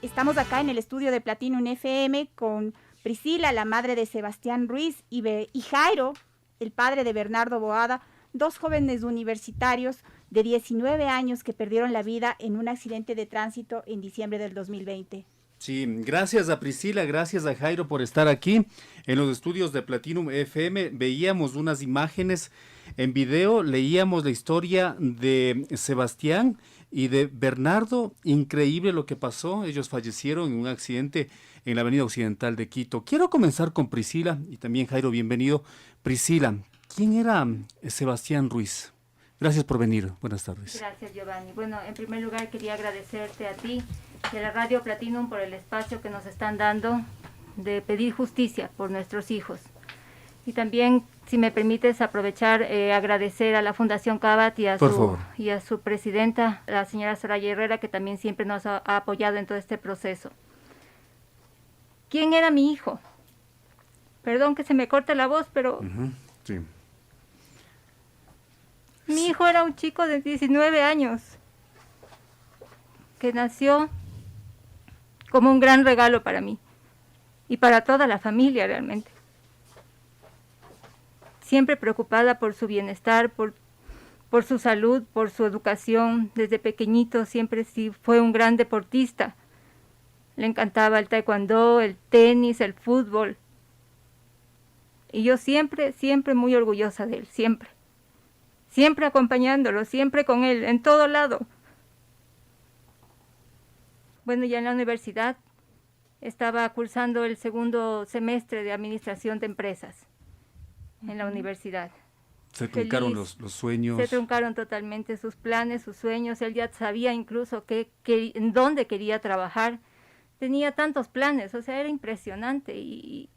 Estamos acá en el estudio de Platinum FM con Priscila, la madre de Sebastián Ruiz, y Jairo, el padre de Bernardo Boada, dos jóvenes universitarios de 19 años que perdieron la vida en un accidente de tránsito en diciembre del 2020. Sí, gracias a Priscila, gracias a Jairo por estar aquí en los estudios de Platinum FM. Veíamos unas imágenes en video, leíamos la historia de Sebastián y de Bernardo. Increíble lo que pasó, ellos fallecieron en un accidente en la avenida occidental de Quito. Quiero comenzar con Priscila y también Jairo, bienvenido. Priscila, ¿quién era Sebastián Ruiz? Gracias por venir, buenas tardes. Gracias, Giovanni. Bueno, en primer lugar quería agradecerte a ti y a la Radio Platinum por el espacio que nos están dando de pedir justicia por nuestros hijos. Y también, si me permites, aprovechar, agradecer a la Fundación Cabat y a su presidenta, la señora Soraya Herrera, que también siempre nos ha apoyado en todo este proceso. ¿Quién era mi hijo? Perdón que se me corte la voz, pero... Sí. Mi hijo era un chico de 19 años que nació como un gran regalo para mí y para toda la familia realmente. Siempre preocupada por su bienestar, por su salud, por su educación. Desde pequeñito siempre sí fue un gran deportista. Le encantaba el taekwondo, el tenis, el fútbol. Y yo siempre, siempre muy orgullosa de él, siempre. Siempre acompañándolo, siempre con él, en todo lado. Bueno, ya en la universidad estaba cursando el segundo semestre de Administración de Empresas en la universidad. Se truncaron los sueños. Se truncaron totalmente sus planes, sus sueños. Él ya sabía incluso en dónde quería trabajar. Tenía tantos planes, o sea, era impresionante. Y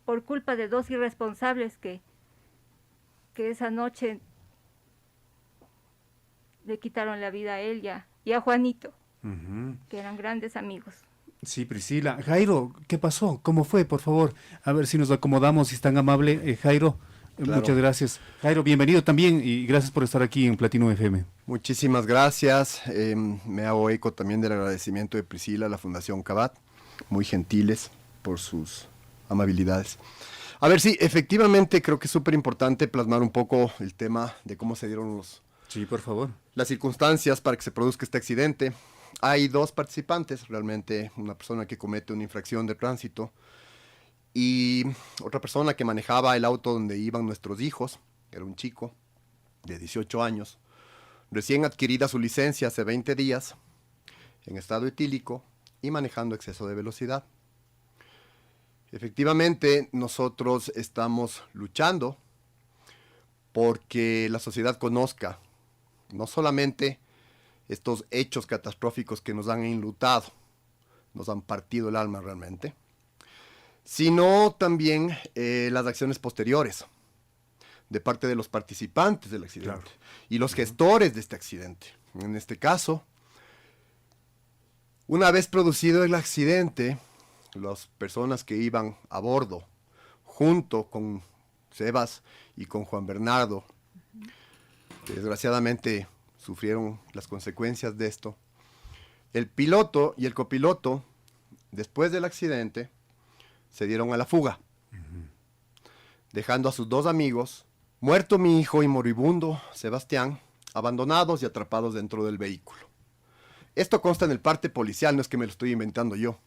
por culpa de dos irresponsables que esa noche le quitaron la vida a él y a Juanito, que eran grandes amigos. Sí, Priscila. Jairo, ¿qué pasó? ¿Cómo fue? Por favor, a ver si nos acomodamos, si es tan amable. Jairo, claro. Muchas gracias. Jairo, bienvenido también y gracias por estar aquí en Platinum FM. Muchísimas gracias. Me hago eco también del agradecimiento de Priscila, a la Fundación Cabat, muy gentiles por sus amabilidades. A ver, sí, efectivamente creo que es súper importante plasmar un poco el tema de cómo se dieron Sí, por favor. las circunstancias para que se produzca este accidente. Hay dos participantes, realmente una persona que comete una infracción de tránsito y otra persona que manejaba el auto donde iban nuestros hijos. Era un chico de 18 años, recién adquirida su licencia hace 20 días, en estado etílico y manejando exceso de velocidad. Efectivamente, nosotros estamos luchando porque la sociedad conozca no solamente estos hechos catastróficos que nos han enlutado, nos han partido el alma realmente, sino también las acciones posteriores de parte de los participantes del accidente, claro, y los gestores de este accidente. En este caso, una vez producido el accidente, las personas que iban a bordo, junto con Sebas y con Juan Bernardo, que desgraciadamente sufrieron las consecuencias de esto, el piloto y el copiloto, después del accidente, se dieron a la fuga, dejando a sus dos amigos, muerto mi hijo y moribundo Sebastián, abandonados y atrapados dentro del vehículo. Esto consta en el parte policial, no es que me lo estoy inventando yo.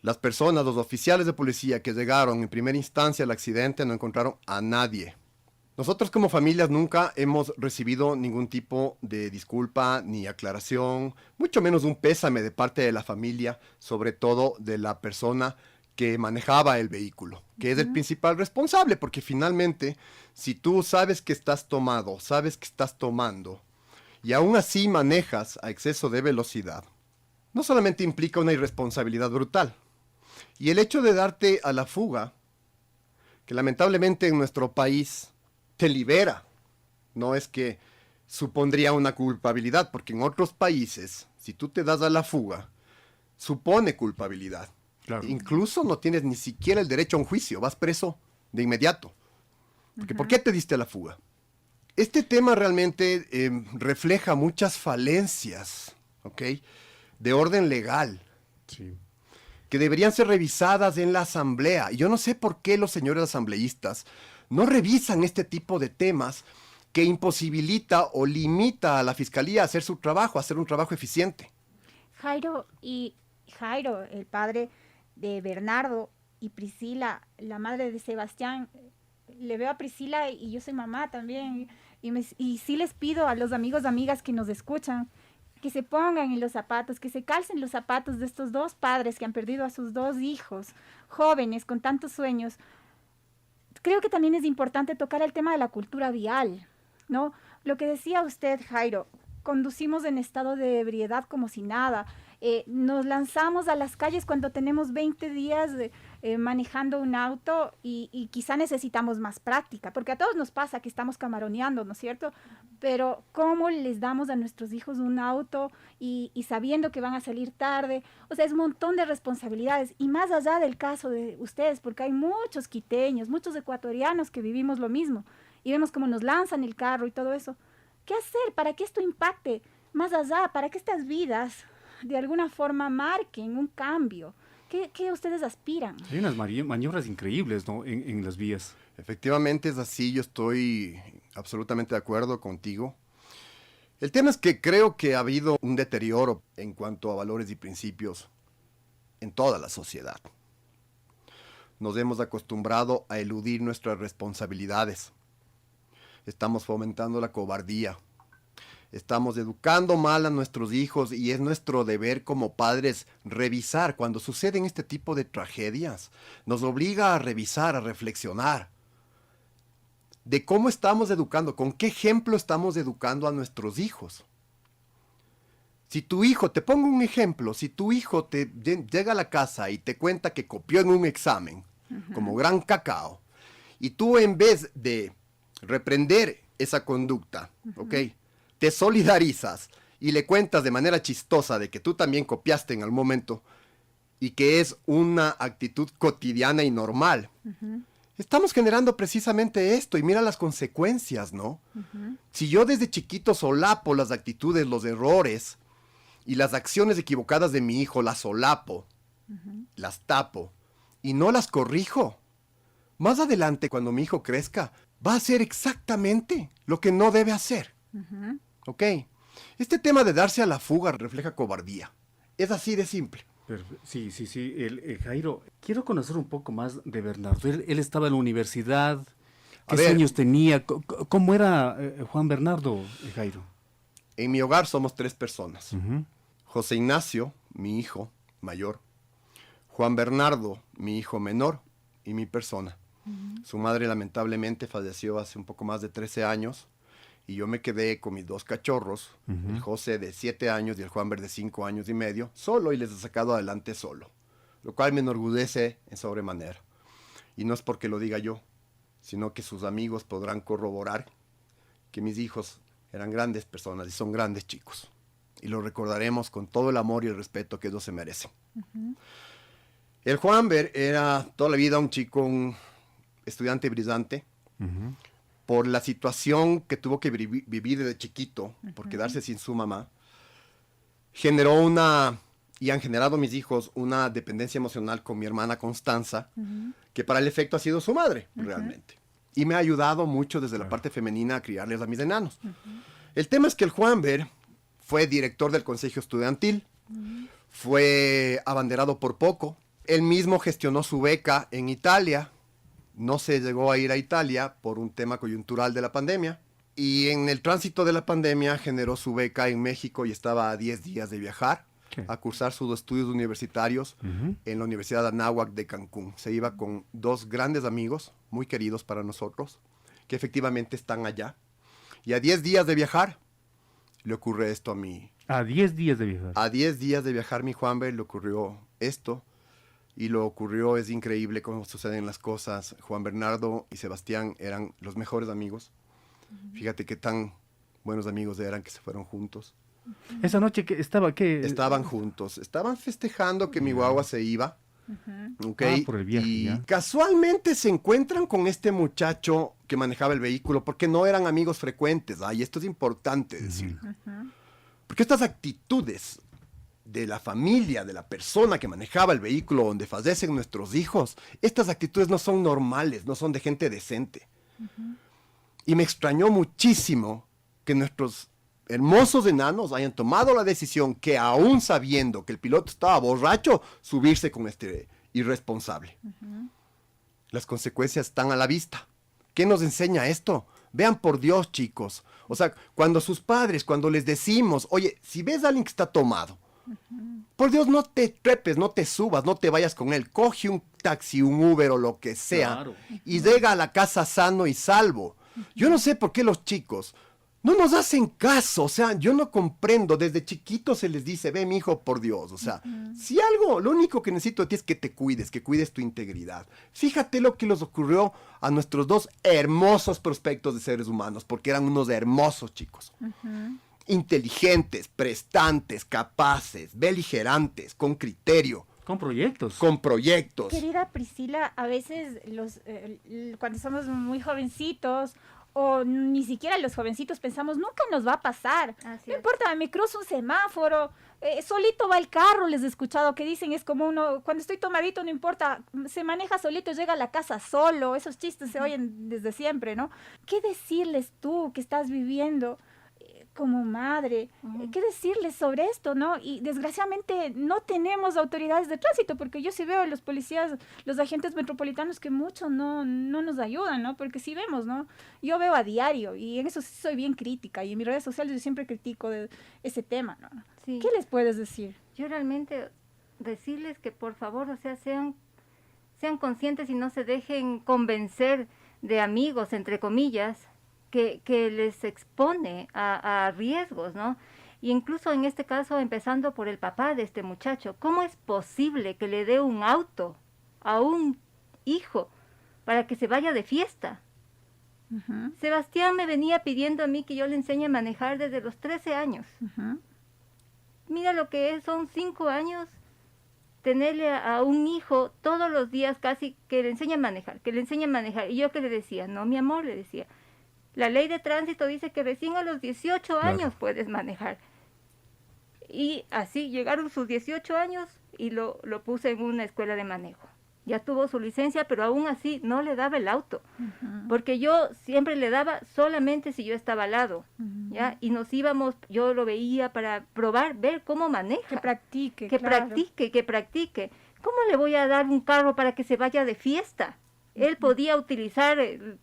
Las personas, los oficiales de policía que llegaron en primera instancia al accidente no encontraron a nadie. Nosotros como familias nunca hemos recibido ningún tipo de disculpa ni aclaración, mucho menos un pésame de parte de la familia, sobre todo de la persona que manejaba el vehículo, que es el principal responsable, porque finalmente, si tú sabes que estás tomado, sabes que estás tomando, y aún así manejas a exceso de velocidad, no solamente implica una irresponsabilidad brutal, y el hecho de darte a la fuga, que lamentablemente en nuestro país te libera, no es que supondría una culpabilidad, porque en otros países, si tú te das a la fuga, supone culpabilidad. Claro. Incluso no tienes ni siquiera el derecho a un juicio, vas preso de inmediato. Porque ¿por qué te diste a la fuga? Este tema realmente refleja muchas falencias, ¿ok? de orden legal, Sí. que deberían ser revisadas en la asamblea. Y yo no sé por qué los señores asambleístas no revisan este tipo de temas que imposibilita o limita a la fiscalía a hacer su trabajo, a hacer un trabajo eficiente. Jairo, el padre de Bernardo, y Priscila, la madre de Sebastián, le veo a Priscila y yo soy mamá también, y sí les pido a los amigos, amigas que nos escuchan, que se pongan en los zapatos, que se calcen los zapatos de estos dos padres que han perdido a sus dos hijos, jóvenes, con tantos sueños. Creo que también es importante tocar el tema de la cultura vial, ¿no? Lo que decía usted, Jairo, conducimos en estado de ebriedad como si nada. Nos lanzamos a las calles cuando tenemos 20 días manejando un auto y quizá necesitamos más práctica, porque a todos nos pasa que estamos camaroneando, ¿no es cierto? Pero ¿cómo les damos a nuestros hijos un auto y sabiendo que van a salir tarde? O sea, es un montón de responsabilidades. Y más allá del caso de ustedes, porque hay muchos quiteños, muchos ecuatorianos que vivimos lo mismo y vemos cómo nos lanzan el carro y todo eso. ¿Qué hacer para que esto impacte más allá, para que estas vidas de alguna forma marquen un cambio? ¿Qué ustedes aspiran? Hay unas maniobras increíbles, ¿no? En las vías. Efectivamente es así, yo estoy absolutamente de acuerdo contigo. El tema es que creo que ha habido un deterioro en cuanto a valores y principios en toda la sociedad. Nos hemos acostumbrado a eludir nuestras responsabilidades. Estamos fomentando la cobardía. Estamos educando mal a nuestros hijos y es nuestro deber como padres revisar cuando suceden este tipo de tragedias. Nos obliga a revisar, a reflexionar de cómo estamos educando, con qué ejemplo estamos educando a nuestros hijos. Si tu hijo, te pongo un ejemplo, si tu hijo te llega a la casa y te cuenta que copió en un examen, como gran cacao, y tú en vez de reprender esa conducta, ¿ok?, te solidarizas y le cuentas de manera chistosa de que tú también copiaste en algún momento y que es una actitud cotidiana y normal. Estamos generando precisamente esto y mira las consecuencias, ¿no? Si yo desde chiquito solapo las actitudes, los errores y las acciones equivocadas de mi hijo, las solapo, las tapo y no las corrijo, más adelante cuando mi hijo crezca va a hacer exactamente lo que no debe hacer. ¿Ok? Este tema de darse a la fuga refleja cobardía. Es así de simple. Sí. Jairo, quiero conocer un poco más de Bernardo. Él estaba en la universidad. ¿Qué años tenía? ¿Cómo era Juan Bernardo, Jairo? En mi hogar somos 3 personas. José Ignacio, mi hijo mayor. Juan Bernardo, mi hijo menor. Y mi persona. Su madre lamentablemente falleció hace un poco más de 13 años. Y yo me quedé con mis 2 cachorros, el José de 7 años y el Juanber de 5 años y medio, solo, y les he sacado adelante solo, lo cual me enorgullece en sobremanera. Y no es porque lo diga yo, sino que sus amigos podrán corroborar que mis hijos eran grandes personas y son grandes chicos. Y lo recordaremos con todo el amor y el respeto que ellos se merecen. El Juanber era toda la vida un chico, un estudiante brillante, por la situación que tuvo que vivir desde chiquito, por quedarse sin su mamá, y han generado mis hijos una dependencia emocional con mi hermana Constanza, que para el efecto ha sido su madre, realmente. Y me ha ayudado mucho desde la parte femenina a criarles a mis enanos. El tema es que el Juanber fue director del consejo estudiantil, fue abanderado por poco, él mismo gestionó su beca en Italia. No se llegó a ir a Italia por un tema coyuntural de la pandemia. Y en el tránsito de la pandemia generó su beca en México y estaba a 10 días de viajar a cursar sus estudios universitarios en la Universidad Anáhuac de Cancún. Se iba con 2 grandes amigos, muy queridos para nosotros, que efectivamente están allá. Y a 10 días de viajar, le ocurre esto a mí. A 10 días de viajar. A 10 días de viajar, mi Juanber, le ocurrió esto. Y lo ocurrió, es increíble cómo suceden las cosas. Juan Bernardo y Sebastián eran los mejores amigos. Fíjate qué tan buenos amigos eran que se fueron juntos. Esa noche que estaban juntos, estaban festejando que mi guagua se iba. Okay. Por el viaje, y casualmente se encuentran con este muchacho que manejaba el vehículo, porque no eran amigos frecuentes. Y esto es importante decirlo. Porque estas actitudes de la familia, de la persona que manejaba el vehículo donde fallecen nuestros hijos, estas actitudes no son normales, no son de gente decente. Y me extrañó muchísimo que nuestros hermosos enanos hayan tomado la decisión que, aún sabiendo que el piloto estaba borracho, subirse con este irresponsable. Las consecuencias están a la vista. ¿Qué nos enseña esto? Vean, por Dios, chicos. O sea, cuando sus padres, cuando les decimos, oye, si ves a alguien que está tomado, por Dios, no te trepes, no te subas, no te vayas con él. Coge un taxi, un Uber o lo que sea, Claro. y llega a la casa sano y salvo. Yo no sé por qué los chicos no nos hacen caso. O sea, yo no comprendo. Desde chiquitos se les dice, ve, mi hijo, por Dios. O sea, si algo, lo único que necesito de ti es que te cuides, que cuides tu integridad. Fíjate lo que les ocurrió a nuestros dos hermosos prospectos de seres humanos, porque eran unos hermosos chicos. Inteligentes, prestantes, capaces, beligerantes, con criterio, Con proyectos. con proyectos. Querida Priscila, a veces cuando somos muy jovencitos o ni siquiera los jovencitos pensamos, nunca nos va a pasar. Así No es. importa, me cruzo un semáforo, solito va el carro, les he escuchado que dicen, es como uno, cuando estoy tomadito no importa, se maneja solito, llega a la casa solo, esos chistes se oyen desde siempre, ¿no? ¿Qué decirles tú que estás viviendo como madre? ¿Qué decirles sobre esto, no? Y desgraciadamente no tenemos autoridades de tránsito, porque yo sí veo los policías, los agentes metropolitanos que mucho no nos ayudan, ¿no? Porque sí vemos, ¿no? Yo veo a diario y en eso sí soy bien crítica y en mis redes sociales yo siempre critico de ese tema, ¿no? Sí. ¿Qué les puedes decir? Yo realmente decirles que por favor, o sea, sean conscientes y no se dejen convencer de amigos, entre comillas, que les expone a riesgos, ¿no? Y incluso en este caso, empezando por el papá de este muchacho, ¿cómo es posible que le dé un auto a un hijo para que se vaya de fiesta? Sebastián me venía pidiendo a mí que yo le enseñe a manejar desde los 13 años. Mira lo que es, son 5 años tenerle a un hijo todos los días casi que le enseñe a manejar, que le enseñe a manejar. Y yo que le decía, no, mi amor, le decía, la ley de tránsito dice que recién a los 18 años puedes manejar. Y así llegaron sus 18 años y lo puse en una escuela de manejo. Ya tuvo su licencia, pero aún así no le daba el auto. Porque yo siempre le daba solamente si yo estaba al lado, ¿ya? Y nos íbamos, yo lo veía para probar, ver cómo maneja. Que practique, Que claro. practique. ¿Cómo le voy a dar un carro para que se vaya de fiesta? Él podía utilizar el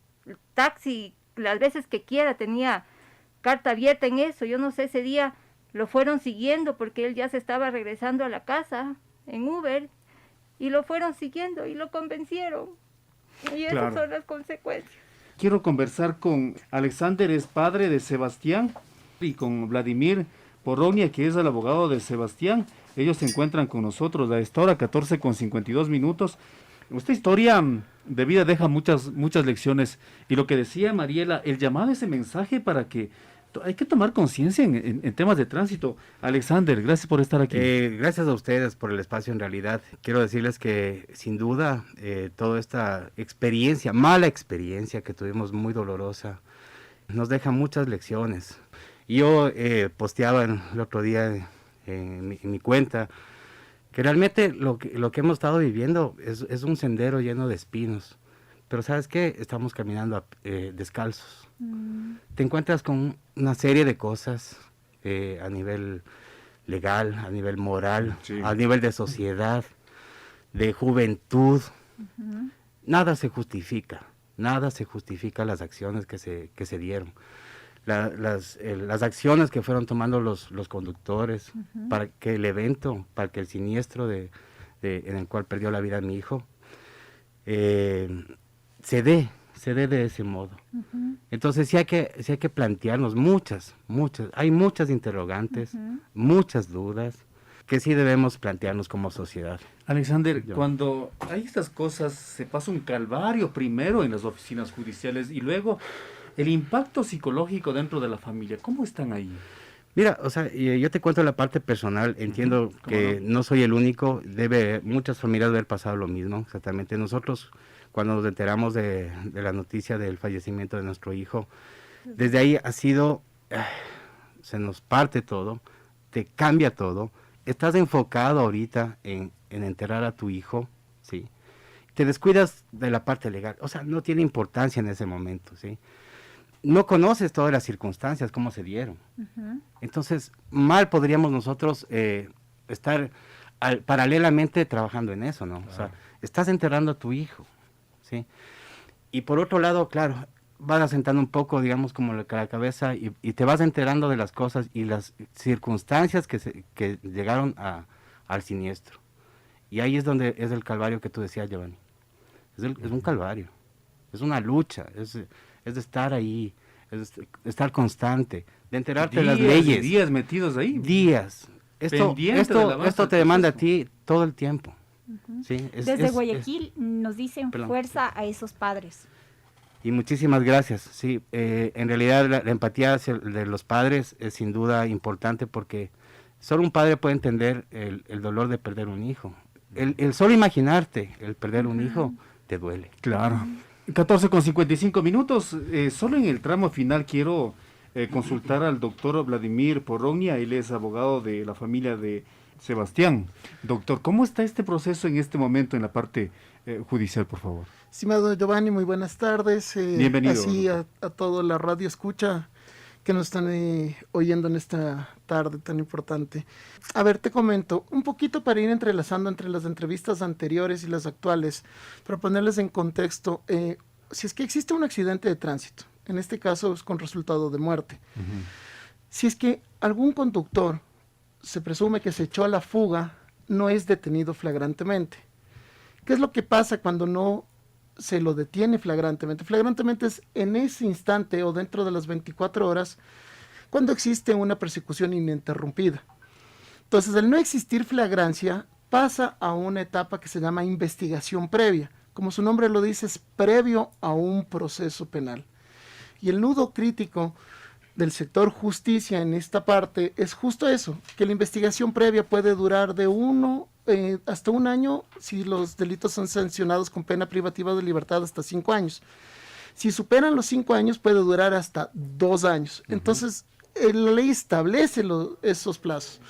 taxi las veces que quiera, tenía carta abierta en eso. Yo no sé, ese día lo fueron siguiendo porque él ya se estaba regresando a la casa en Uber y lo fueron siguiendo y lo convencieron. Y esas Claro. son las consecuencias. Quiero conversar con Alexander, es padre de Sebastián, y con Vladimir Poronia, que es el abogado de Sebastián. Ellos se encuentran con nosotros a esta hora, 14:52. Esta historia de vida deja muchas lecciones. Y lo que decía Mariela, el llamado, ese mensaje para que hay que tomar conciencia en temas de tránsito. Alexander, gracias por estar aquí. Gracias a ustedes por el espacio. En realidad, quiero decirles que sin duda toda esta experiencia, mala experiencia que tuvimos, muy dolorosa, nos deja muchas lecciones. Yo posteaba el otro día en mi cuenta que realmente lo que hemos estado viviendo es un sendero lleno de espinos. Pero ¿sabes qué? Estamos caminando descalzos. Te encuentras con una serie de cosas a nivel legal, a nivel moral, Sí. a nivel de sociedad, de juventud. Nada se justifica las acciones que se dieron. Las acciones que fueron tomando los conductores para que el evento, para que el siniestro en el cual perdió la vida mi hijo, se dé de ese modo. Entonces sí hay que plantearnos hay muchas interrogantes, muchas dudas que sí debemos plantearnos como sociedad. Alexander, Yo. cuando hay estas cosas, se pasa un calvario primero en las oficinas judiciales y luego el impacto psicológico dentro de la familia. ¿Cómo están ahí? Mira, o sea, yo te cuento la parte personal, entiendo ¿Cómo que no soy el único, muchas familias haber pasado lo mismo, exactamente. Nosotros, cuando nos enteramos de la noticia del fallecimiento de nuestro hijo, desde ahí ha sido, se nos parte todo, te cambia todo, estás enfocado ahorita en enterrar a tu hijo, ¿sí? Te descuidas de la parte legal, o sea, no tiene importancia en ese momento, ¿sí? No conoces todas las circunstancias, cómo se dieron. Entonces, mal podríamos nosotros estar paralelamente trabajando en eso, ¿no? Claro. O sea, estás enterrando a tu hijo, ¿sí? Y por otro lado, claro, vas asentando un poco, digamos, como la cabeza y te vas enterando de las cosas y las circunstancias que llegaron al siniestro. Y ahí es donde es el calvario que tú decías, Giovanni. Es un calvario, es una lucha, es de estar ahí, es de estar constante, de enterarte de las leyes. Días metidos ahí. Días. Esto te demanda a ti todo el tiempo. ¿Sí? Desde Guayaquil nos dicen fuerza a esos padres. Y muchísimas gracias. Sí, en realidad la empatía de los padres es sin duda importante porque solo un padre puede entender el dolor de perder un hijo. El solo imaginarte el perder un hijo te duele. Claro. 14:55 minutos. Solo en el tramo final quiero consultar al doctor Vladimir Porognia. Él es abogado de la familia de Sebastián. Doctor, ¿cómo está este proceso en este momento en la parte judicial, por favor? Estimado Giovanni, muy buenas tardes. Bienvenido. Así a toda la radio escucha que nos están oyendo en esta tarde tan importante. A ver, te comento, un poquito para ir entrelazando entre las entrevistas anteriores y las actuales, para ponerles en contexto, si es que existe un accidente de tránsito, en este caso es con resultado de muerte, si es que algún conductor se presume que se echó a la fuga, no es detenido flagrantemente. ¿Qué es lo que pasa cuando no se lo detiene flagrantemente? Flagrantemente es en ese instante o dentro de las 24 horas cuando existe una persecución ininterrumpida. Entonces, el no existir flagrancia pasa a una etapa que se llama investigación previa. Como su nombre lo dice, es previo a un proceso penal. Y el nudo crítico del sector justicia en esta parte es justo eso, que la investigación previa puede durar de hasta 1 año si los delitos son sancionados con pena privativa de libertad hasta 5 años. Si superan los 5 años puede durar hasta 2 años. Entonces, la ley establece esos plazos.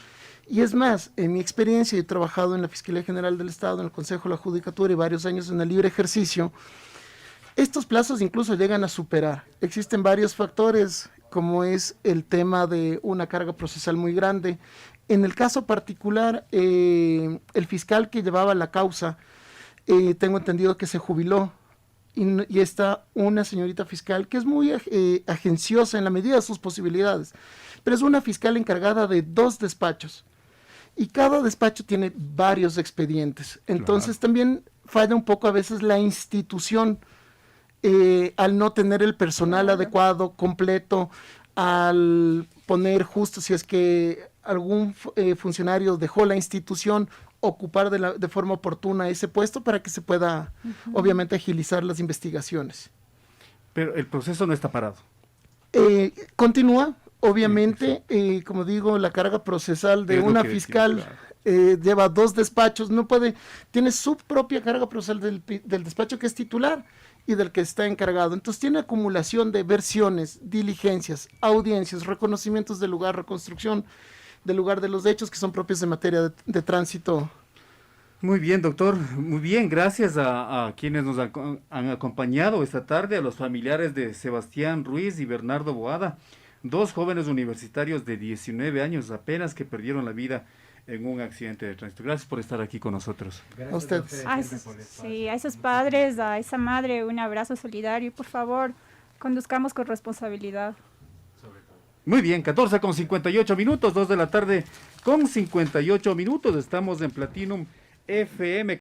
Y es más, en mi experiencia, he trabajado en la Fiscalía General del Estado, en el Consejo de la Judicatura y varios años en el libre ejercicio. Estos plazos incluso llegan a superar. Existen varios factores, como es el tema de una carga procesal muy grande. En el caso particular, el fiscal que llevaba la causa, tengo entendido que se jubiló, y está una señorita fiscal que es muy agenciosa en la medida de sus posibilidades, pero es una fiscal encargada de 2 despachos, y cada despacho tiene varios expedientes. Entonces también falla un poco a veces la institución, al no tener el personal adecuado, completo, al poner justo si es que algún funcionario dejó la institución, ocupar de forma oportuna ese puesto para que se pueda obviamente agilizar las investigaciones. Pero el proceso no está parado. Continúa, obviamente, como digo, la carga procesal de una fiscal lleva 2 despachos, tiene su propia carga procesal del despacho que es titular y del que está encargado. Entonces tiene acumulación de versiones, diligencias, audiencias, reconocimientos del lugar, reconstrucción del lugar de los hechos que son propios de materia de tránsito. Muy bien, doctor. Muy bien, gracias a quienes nos han acompañado esta tarde, a los familiares de Sebastián Ruiz y Bernardo Boada, 2 jóvenes universitarios de 19 años apenas que perdieron la vida en un accidente de tránsito. Gracias por estar aquí con nosotros. Gracias a ustedes. A esos padres, a esa madre, un abrazo solidario y por favor, conduzcamos con responsabilidad. Muy bien, 14:58 minutos, 2 de la tarde con 58 minutos. Estamos en Platinum FM.